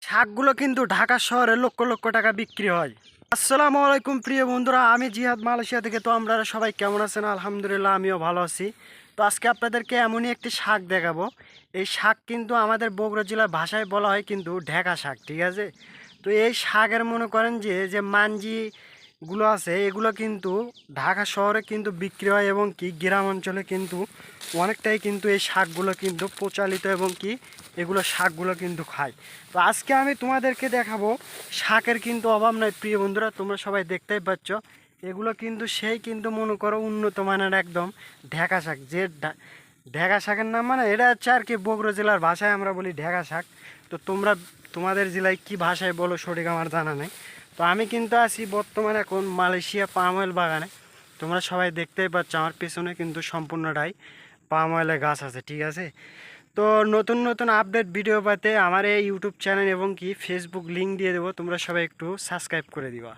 শাকগুলো কিন্তু ঢাকা শহরে লক্ষ লক্ষ টাকা বিক্রি হয়। আসসালামু আলাইকুম প্রিয় বন্ধুরা, আমি জিহাদ মালয়েশিয়া থেকে। তো আপনারা সবাই কেমন আছেন? আলহামদুলিল্লাহ, আমিও ভালো আছি। তো আজকে আপনাদেরকে এমনই একটি শাক দেখাবো। এই শাক কিন্তু আমাদের বগুড়া জেলার ভাষায় বলা হয় কিন্তু ঢেকা শাক, ঠিক আছে? তো এই শাকের মনে করেন যে যে মানজি গুলো আছে, এগুলো কিন্তু ঢাকা শহরে কিন্তু বিক্রি হয় এবং কি গ্রাম অঞ্চলে কিন্তু অনেকটাই কিন্তু এই শাকগুলো কিন্তু প্রচলিত এবং কি এগুলো শাকগুলো কিন্তু খায়। তো আজকে আমি তোমাদেরকে দেখাবো শাকের কিন্তু অভাব নয় প্রিয় বন্ধুরা, তোমরা সবাই দেখতেই পাচ্ছ। এগুলো কিন্তু সেই কিন্তু মনে করো উন্নত মানের একদম ঢেকা শাক। যে ঢেকা শাকের নাম মানে এটা হচ্ছে আর কি বগুড়া জেলার ভাষায় আমরা বলি ঢেকা শাক। তো তোমরা তোমাদের জেলায় কি ভাষায় বলো সঠিক আমার জানা নেই। তো আমি কিন্তু আছি বর্তমানে এখন মালয়েশিয়া পাম অয়েল বাগানে। তোমরা সবাই দেখতেই পাচ্ছ আমার পেছনে কিন্তু সম্পূর্ণটাই পাম অয়েলের গাছ আছে, ঠিক আছে? তো নতুন নতুন আপডেট ভিডিও পেতে আমার এই ইউটিউব চ্যানেল এবং কি ফেসবুক লিঙ্ক দিয়ে দেবো, তোমরা সবাই একটু সাবস্ক্রাইব করে দিবা।